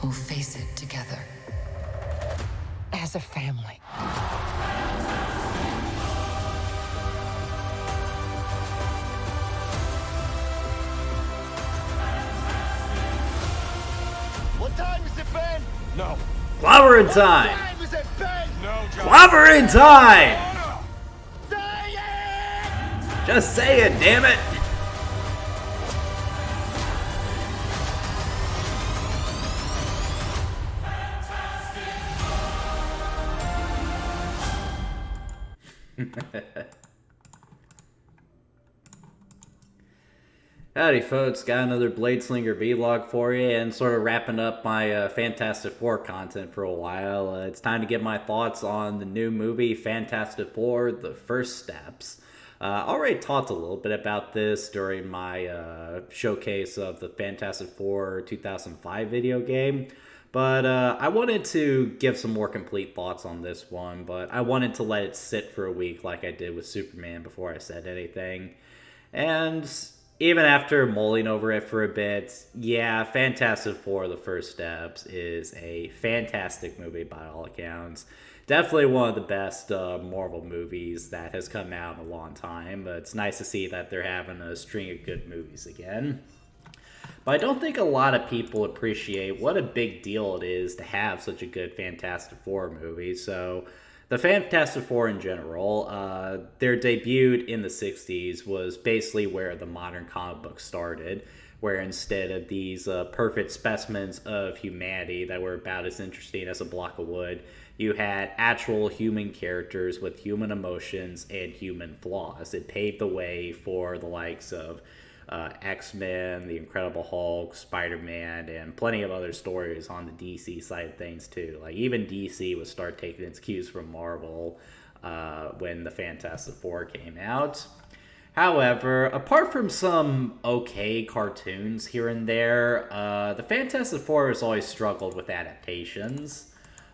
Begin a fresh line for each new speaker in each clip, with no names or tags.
We'll face it together.
As a family.
What time is it, Ben?
No.
Clobbering time!
What time is it, Ben?
No, John.
Clobbering time!
Say it!
Just say it, damn it! Howdy folks, got another Bladeslinger vlog for you, and sort of wrapping up my Fantastic Four content for a while. It's time to get my thoughts on the new movie Fantastic Four: The First Steps. Already talked a little bit about this during my showcase of the Fantastic Four 2005 video game, but I wanted to give some more complete thoughts on this one, but I wanted to let it sit for a week like I did with Superman before I said anything. And even after mulling over it for a bit, yeah, Fantastic Four: The First Steps is a fantastic movie by all accounts. Definitely one of the best Marvel movies that has come out in a long time, but it's nice to see that they're having a string of good movies again. But I don't think a lot of people appreciate what a big deal it is to have such a good Fantastic Four movie. So the Fantastic Four in general, their debut in the 60s was basically where the modern comic book started, where instead of these perfect specimens of humanity that were about as interesting as a block of wood, you had actual human characters with human emotions and human flaws. It paved the way for the likes of X-Men, The Incredible Hulk, Spider-Man, and plenty of other stories on the DC side of things too. Like even DC would start taking its cues from Marvel when the Fantastic Four came out. However, apart from some okay cartoons here and there, the Fantastic Four has always struggled with adaptations.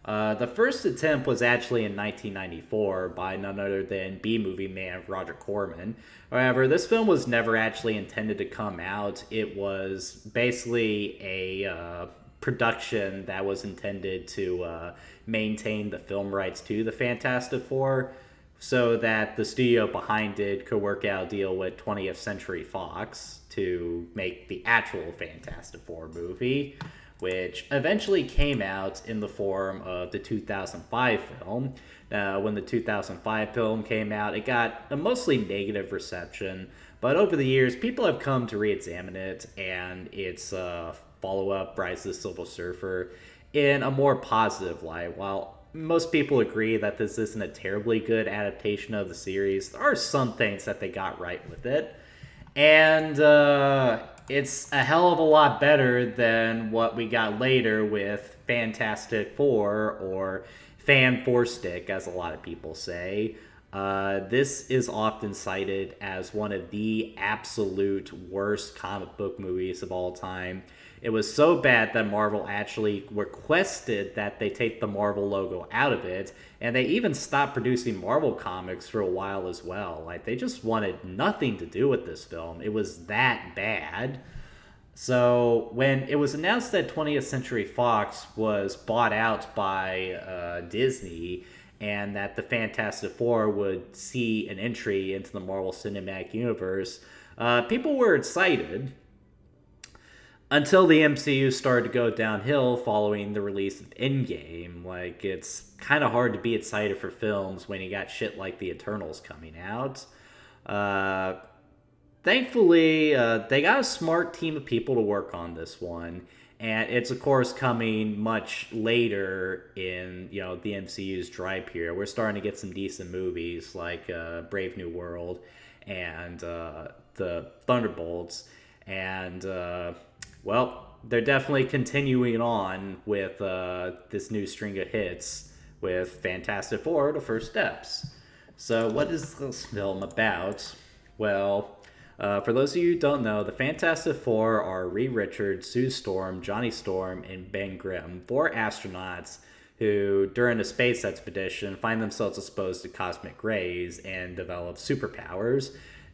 The first attempt was actually in 1994 by none other than B-movie man Roger Corman. However, this film was never actually intended to come out. It was basically a production that was intended to maintain the film rights to the Fantastic Four so that the studio behind it could work out a deal with 20th Century Fox to make the actual Fantastic Four movie, which eventually came out in the form of the 2005 film. When the 2005 film came out, it got a mostly negative reception, but over the years, people have come to re-examine it and its follow-up, Rise of the Silver Surfer, in a more positive light. While most people agree that this isn't a terribly good adaptation of the series, there are some things that they got right with it. And it's a hell of a lot better than what we got later with Fantastic Four, or Fantstic, as a lot of people say. This is often cited as one of the absolute worst comic book movies of all time. It was so bad that Marvel actually requested that they take the Marvel logo out of it, and they even stopped producing Marvel comics for a while as well. Like, they just wanted nothing to do with this film. It was that bad. So when it was announced that 20th Century Fox was bought out by Disney, and that the Fantastic Four would see an entry into the Marvel Cinematic Universe, people were excited. Until the MCU started to go downhill following the release of Endgame. Like, it's kind of hard to be excited for films when you got shit like The Eternals coming out. Thankfully, they got a smart team of people to work on this one. And it's, of course, coming much later in, the MCU's dry period. We're starting to get some decent movies like Brave New World and the Thunderbolts. And well, they're definitely continuing on with this new string of hits with Fantastic Four: The First Steps. So what is this film about? Well, for those of you who don't know, the Fantastic Four are Reed Richards, Sue Storm, Johnny Storm, and Ben Grimm, 4 astronauts who, during a space expedition, find themselves exposed to cosmic rays and develop superpowers.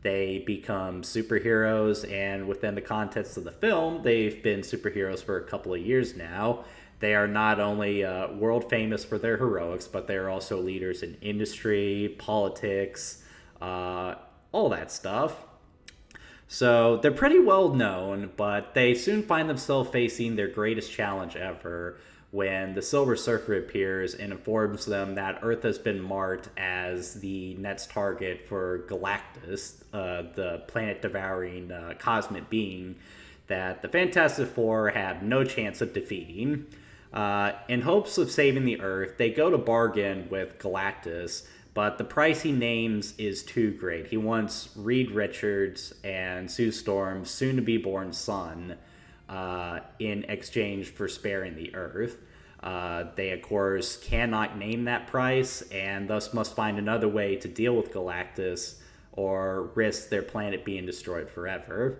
they become superheroes, and within the context of the film, they've been superheroes for a couple of years now. They are not only world famous for their heroics, but they're also leaders in industry, politics, all that stuff. So they're pretty well known, but they soon find themselves facing their greatest challenge ever when the Silver Surfer appears and informs them that Earth has been marked as the next target for Galactus, the planet-devouring cosmic being that the Fantastic Four have no chance of defeating. In hopes of saving the Earth, they go to bargain with Galactus, but the price he names is too great. He wants Reed Richards and Sue Storm's soon-to-be-born son in exchange for sparing the Earth. They, of course, cannot name that price, and thus must find another way to deal with Galactus or risk their planet being destroyed forever.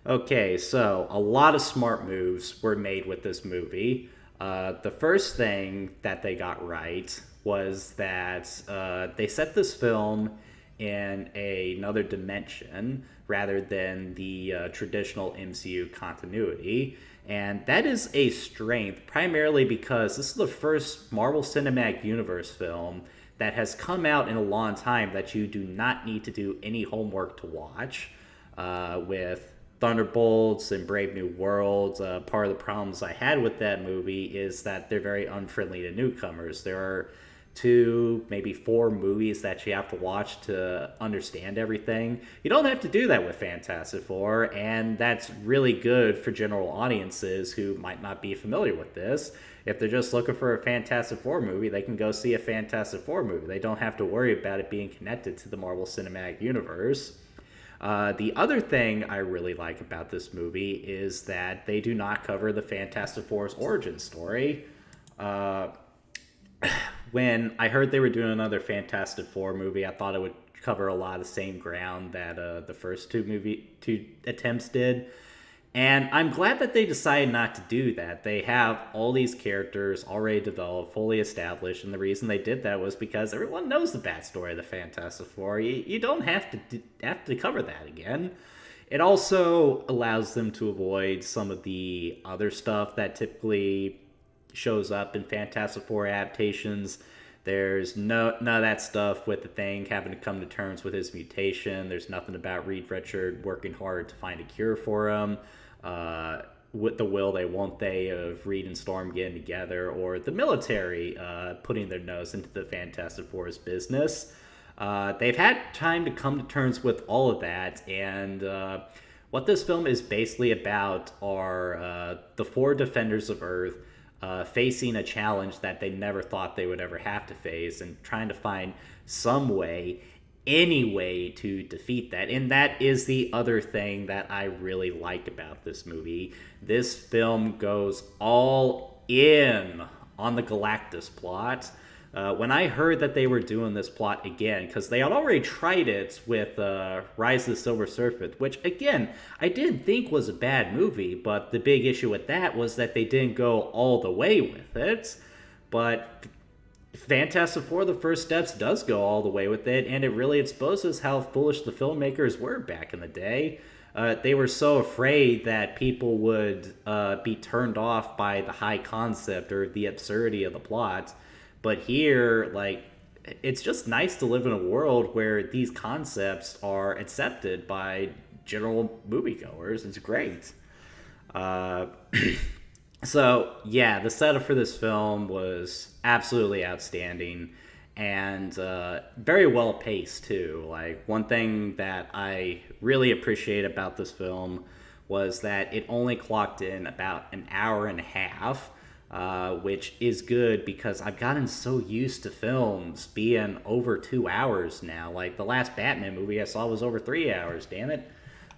Okay, so a lot of smart moves were made with this movie. The first thing that they got right was that they set this film in another dimension rather than the traditional MCU continuity. And that is a strength, primarily because this is the first Marvel Cinematic Universe film that has come out in a long time that you do not need to do any homework to watch. With Thunderbolts and Brave New World, part of the problems I had with that movie is that they're very unfriendly to newcomers. There are 2, maybe 4 movies that you have to watch to understand everything. You don't have to do that with Fantastic Four, and that's really good for general audiences who might not be familiar with this. If they're just looking for a Fantastic Four movie, they can go see a Fantastic Four movie. They don't have to worry about it being connected to the Marvel Cinematic Universe. The other thing I really like about this movie is that they do not cover the Fantastic Four's origin story. When I heard they were doing another Fantastic Four movie, I thought it would cover a lot of the same ground that the first two attempts did. And I'm glad that they decided not to do that. They have all these characters already developed, fully established, and the reason they did that was because everyone knows the backstory of the Fantastic Four. You don't have to cover that again. It also allows them to avoid some of the other stuff that typically shows up in Fantastic Four adaptations. There's none of that stuff with the Thing having to come to terms with his mutation. There's nothing about Reed Richards working hard to find a cure for him. With the will they won't they of Reed and Storm getting together, or the military putting their nose into the Fantastic Four's business. They've had time to come to terms with all of that, and what this film is basically about are the 4 defenders of Earth facing a challenge that they never thought they would ever have to face, and trying to find some way, any way, to defeat that. And that is the other thing that I really like about this movie. This film goes all in on the Galactus plot. When I heard that they were doing this plot again, because they had already tried it with Rise of the Silver Surfer, which, again, I didn't think was a bad movie, but the big issue with that was that they didn't go all the way with it. But Fantastic Four: The First Steps does go all the way with it, and it really exposes how foolish the filmmakers were back in the day. They were so afraid that people would be turned off by the high concept or the absurdity of the plot. But here, like, it's just nice to live in a world where these concepts are accepted by general moviegoers. It's great. So, yeah, the setup for this film was absolutely outstanding and very well paced, too. Like, one thing that I really appreciate about this film was that it only clocked in about an hour and a half. Which is good because I've gotten so used to films being over 2 hours now. Like, the last Batman movie I saw was over 3 hours, damn it.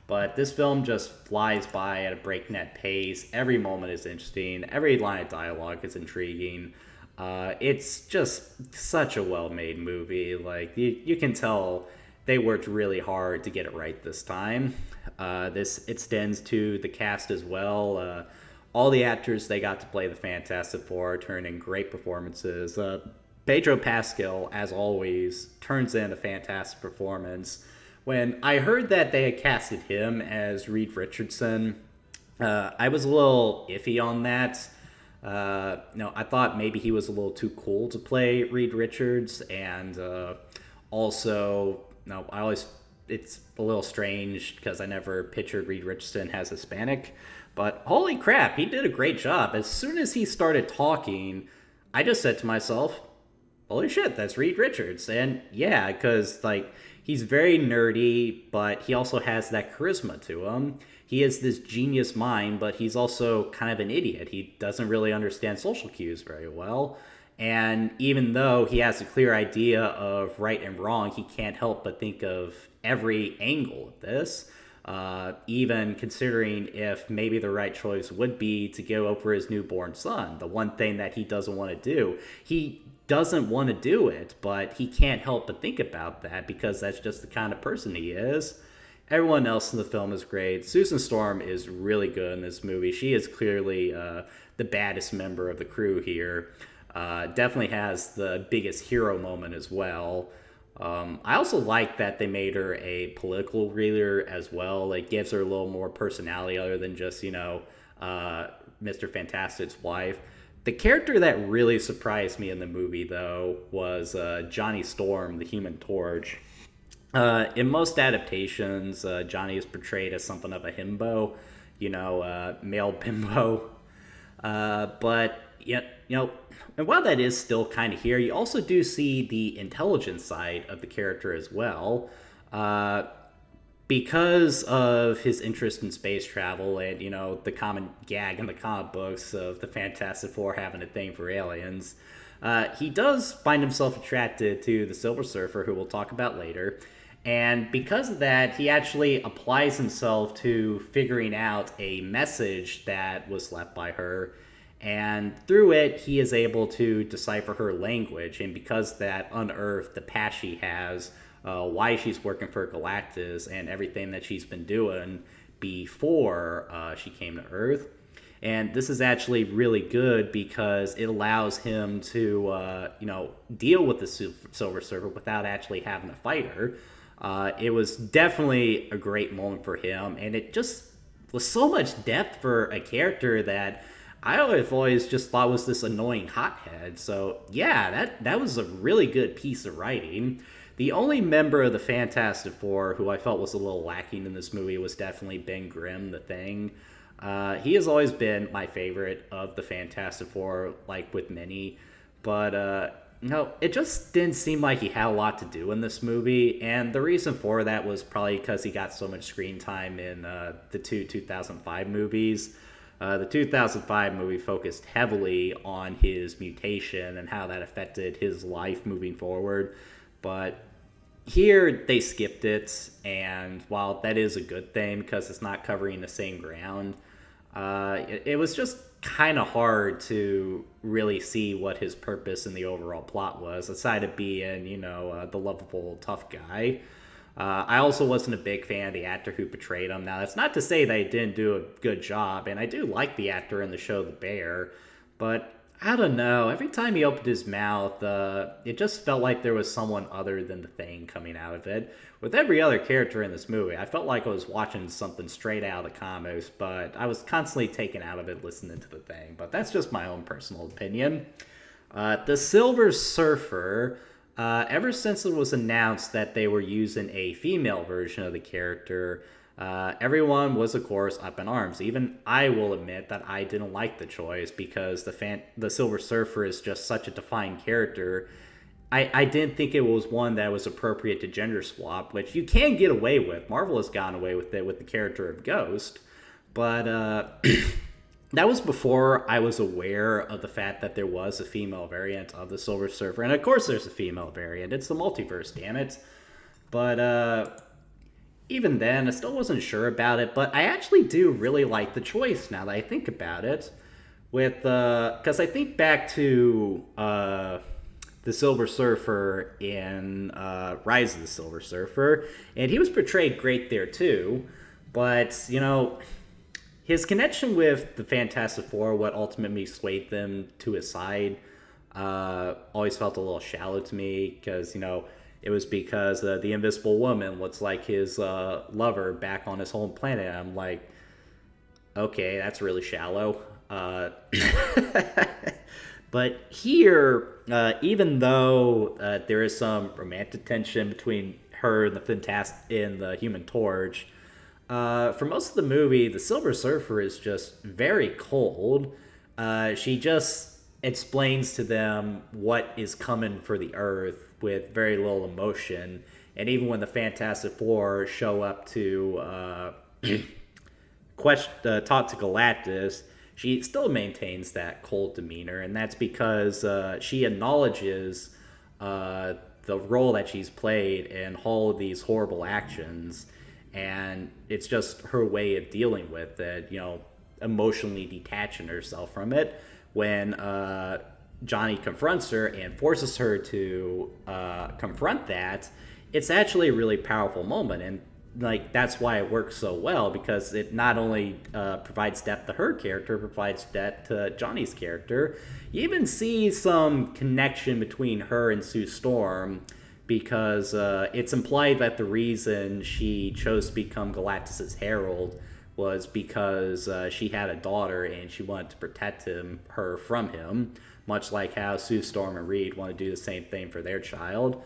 But this film just flies by at a breakneck pace. Every moment is interesting. Every line of dialogue is intriguing. It's just such a well-made movie. Like, you can tell they worked really hard to get it right this time. This extends to the cast as well. All the actors they got to play the Fantastic Four turned in great performances. Pedro Pascal, as always, turns in a fantastic performance. when I heard that they had casted him as Reed Richardson, I was a little iffy on that. I thought maybe he was a little too cool to play Reed Richards, and also, no, I always it's a little strange because I never pictured Reed Richardson as Hispanic. But holy crap, he did a great job. As soon as he started talking, I just said to myself, holy shit, that's Reed Richards. And yeah, because like he's very nerdy, but he also has that charisma to him. He has this genius mind, but he's also kind of an idiot. He doesn't really understand social cues very well. And even though he has a clear idea of right and wrong, he can't help but think of every angle of this. Even considering if maybe the right choice would be to go over his newborn son, the one thing that he doesn't want to do. He doesn't want to do it, but he can't help but think about that because that's just the kind of person he is. Everyone else in the film is great. Susan Storm is really good in this movie. She is clearly the baddest member of the crew here. Definitely has the biggest hero moment as well. I also like that they made her a political leader as well. It gives her a little more personality other than just, Mr. Fantastic's wife. The character that really surprised me in the movie, though, was Johnny Storm, the Human Torch. In most adaptations, Johnny is portrayed as something of a himbo, male bimbo. But, and while that is still kind of here, you also do see the intelligence side of the character as well. Because of his interest in space travel and, the common gag in the comic books of the Fantastic Four having a thing for aliens, he does find himself attracted to the Silver Surfer, who we'll talk about later. And because of that, he actually applies himself to figuring out a message that was left by her. And through it, he is able to decipher her language. And because that unearthed the past she has, why she's working for Galactus, and everything that she's been doing before she came to Earth. And this is actually really good because it allows him to, deal with the Silver Surfer without actually having to fight her. It was definitely a great moment for him, and it just was so much depth for a character that I always just thought was this annoying hothead. So yeah, that was a really good piece of writing. The only member of the Fantastic Four who I felt was a little lacking in this movie was definitely Ben Grimm, the Thing. He has always been my favorite of the Fantastic Four, like with many, but it just didn't seem like he had a lot to do in this movie, and the reason for that was probably because he got so much screen time in the 2005 movies. The 2005 movie focused heavily on his mutation and how that affected his life moving forward, but here they skipped it, and while that is a good thing because it's not covering the same ground, it was just kind of hard to really see what his purpose in the overall plot was, aside of being, the lovable tough guy. I also wasn't a big fan of the actor who portrayed him. Now, that's not to say that he didn't do a good job, and I do like the actor in the show The Bear, but I don't know. Every time he opened his mouth, it just felt like there was someone other than the Thing coming out of it. With every other character in this movie, I felt like I was watching something straight out of the comics, but I was constantly taken out of it listening to the Thing. But that's just my own personal opinion. The Silver Surfer, ever since it was announced that they were using a female version of the character, everyone was, of course, up in arms. Even I will admit that I didn't like the choice because the Silver Surfer is just such a defined character. I didn't think it was one that was appropriate to gender swap, which you can get away with. Marvel has gotten away with it with the character of Ghost. But that was before I was aware of the fact that there was a female variant of the Silver Surfer. And of course there's a female variant. It's the multiverse, damn it. But even then, I still wasn't sure about it. But I actually do really like the choice now that I think about it. Because I think back to the Silver Surfer in Rise of the Silver Surfer, and he was portrayed great there too. But, his connection with the Fantastic Four, what ultimately swayed them to his side, always felt a little shallow to me because, it was because the Invisible Woman looks like his lover back on his home planet. I'm like, okay, that's really shallow. But here, even though there is some romantic tension between her and the Human Torch, for most of the movie, the Silver Surfer is just very cold. She just explains to them what is coming for the Earth with very little emotion. And even when the Fantastic Four show up to talk to Galactus, she still maintains that cold demeanor, and that's because she acknowledges the role that she's played in all of these horrible actions, and it's just her way of dealing with it, emotionally detaching herself from it. When Johnny confronts her and forces her to confront that, it's actually a really powerful moment, and that's why it works so well, because it not only provides depth to her character, it provides depth to Johnny's character. You even see some connection between her and Sue Storm, because it's implied that the reason she chose to become Galactus's herald was because she had a daughter and she wanted to protect her from him, much like how Sue Storm and Reed want to do the same thing for their child.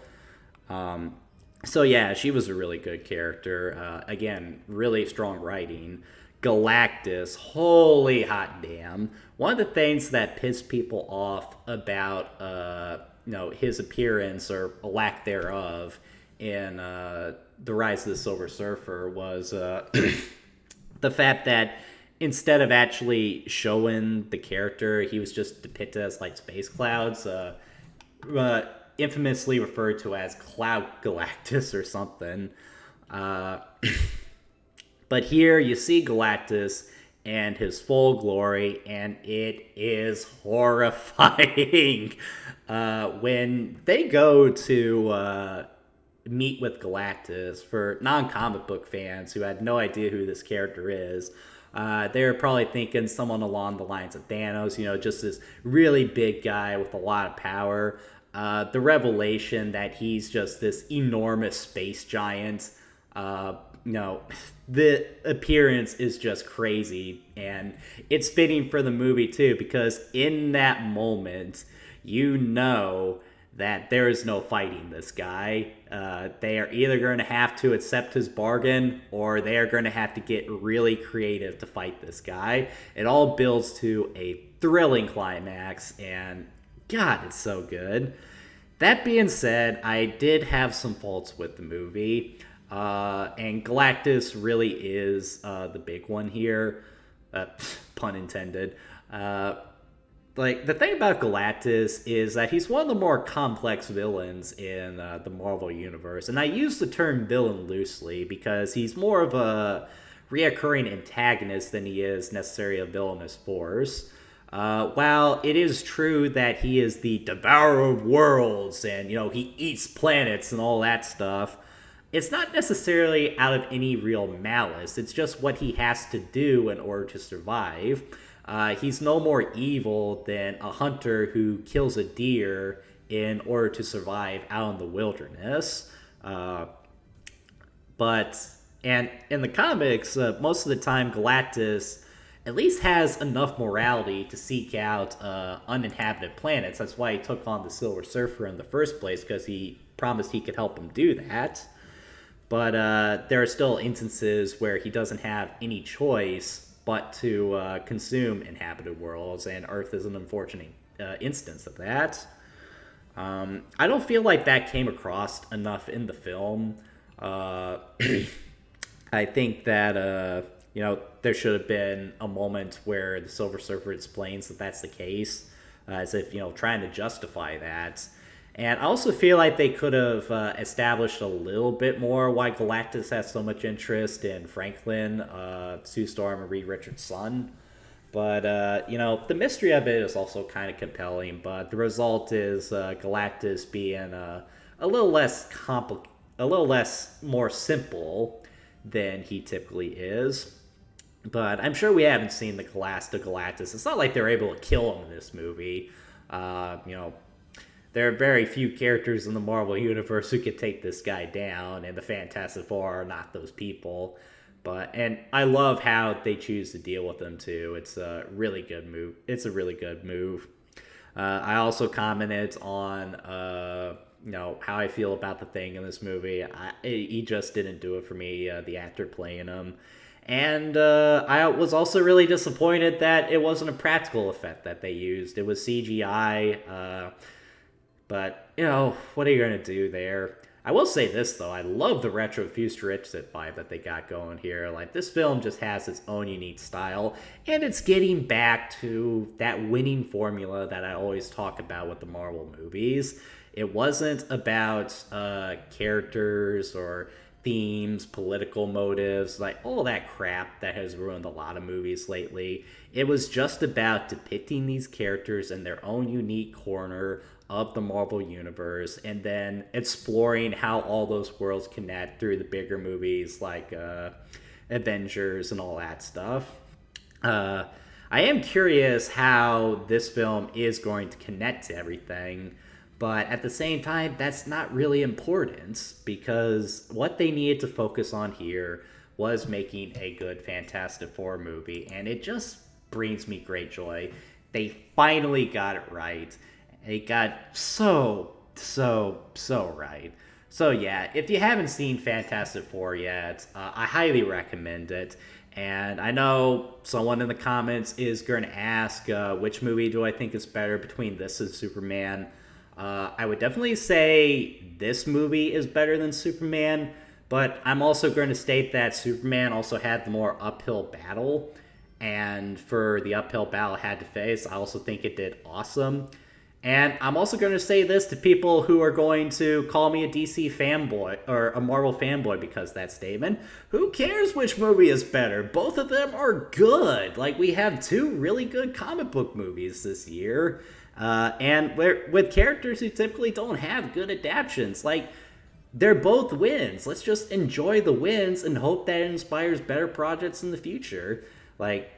So yeah, she was a really good character. Again, really strong writing. Galactus, holy hot damn. One of the things that pissed people off about his appearance or a lack thereof in The Rise of the Silver Surfer was the fact that instead of actually showing the character, he was just depicted as space clouds. Infamously referred to as Cloud Galactus or something. But here you see Galactus and his full glory, and it is horrifying. When they go to meet with Galactus, for non-comic book fans who had no idea who this character is, they're probably thinking someone along the lines of Thanos, just this really big guy with a lot of power. The revelation that he's just this enormous space giant, the appearance is just crazy, and it's fitting for the movie too, because in that moment, that there is no fighting this guy. They are either going to have to accept his bargain, or they are going to have to get really creative to fight this guy. It all builds to a thrilling climax, and God, it's so good. That being said, I did have some faults with the movie, and Galactus really is the big one here, pun intended. The thing about Galactus is that he's one of the more complex villains in the Marvel Universe, and I use the term villain loosely because he's more of a reoccurring antagonist than he is necessarily a villainous force. While it is true that he is the devourer of worlds and, he eats planets and all that stuff, it's not necessarily out of any real malice. It's just what he has to do in order to survive. He's no more evil than a hunter who kills a deer in order to survive out in the wilderness. And in the comics, most of the time Galactus at least has enough morality to seek out uninhabited planets. That's why he took on the Silver Surfer in the first place, because he promised he could help him do that. But there are still instances where he doesn't have any choice but to consume inhabited worlds, and Earth is an unfortunate instance of that. I don't feel like that came across enough in the film. I think that there should have been a moment where the Silver Surfer explains that that's the case, as if, trying to justify that. And I also feel like they could have established a little bit more why Galactus has so much interest in Franklin, Sue Storm, and Reed Richards' son. But, the mystery of it is also kind of compelling, but the result is Galactus being a little less more simple than he typically is. But I'm sure we haven't seen the last of Galactus. It's not like they're able to kill him in this movie. there are very few characters in the Marvel Universe who could take this guy down, and the Fantastic Four are not those people. And I love how they choose to deal with them too. It's a really good move. It's a really good move. I also commented on how I feel about the Thing in this movie. He just didn't do it for me. The actor playing him. And I was also really disappointed that it wasn't a practical effect that they used. It was CGI. But, what are you going to do there? I will say this, though. I love the retro futuristic vibe that they got going here. Like, this film just has its own unique style, and it's getting back to that winning formula that I always talk about with the Marvel movies. It wasn't about characters or themes, political motives, like all that crap that has ruined a lot of movies lately. It was just about depicting these characters in their own unique corner of the Marvel Universe, and then exploring how all those worlds connect through the bigger movies like Avengers and all that stuff. I am curious how this film is going to connect to everything, but at the same time, that's not really important, because what they needed to focus on here was making a good Fantastic Four movie, and it just brings me great joy. They finally got it right. It got so right. So yeah, if you haven't seen Fantastic Four yet, I highly recommend it. And I know someone in the comments is going to ask, which movie do I think is better between this and Superman? I would definitely say this movie is better than Superman, but I'm also going to state that Superman also had the more uphill battle. And for the uphill battle it had to face, I also think it did awesome. And I'm also going to say this to people who are going to call me a DC fanboy or a Marvel fanboy because of that statement. Who cares which movie is better? Both of them are good. Like, we have two really good comic book movies this year. And with characters who typically don't have good adaptations. Like, they're both wins. Let's just enjoy the wins and hope that it inspires better projects in the future. Like,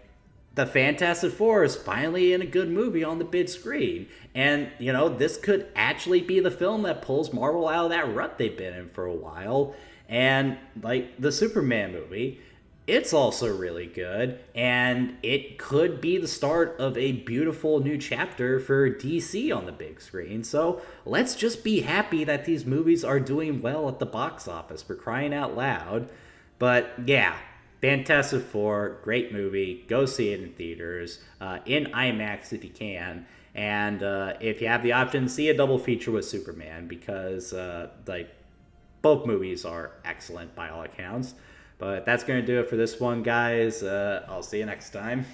the Fantastic Four is finally in a good movie on the big screen. And, this could actually be the film that pulls Marvel out of that rut they've been in for a while. And, like, the Superman movie, it's also really good. And it could be the start of a beautiful new chapter for DC on the big screen. So let's just be happy that these movies are doing well at the box office, for crying out loud. But, yeah. Fantastic Four, great movie. Go see it in theaters, in IMAX if you can. And if you have the option, see a double feature with Superman, because both movies are excellent by all accounts. But that's going to do it for this one, guys. I'll see you next time.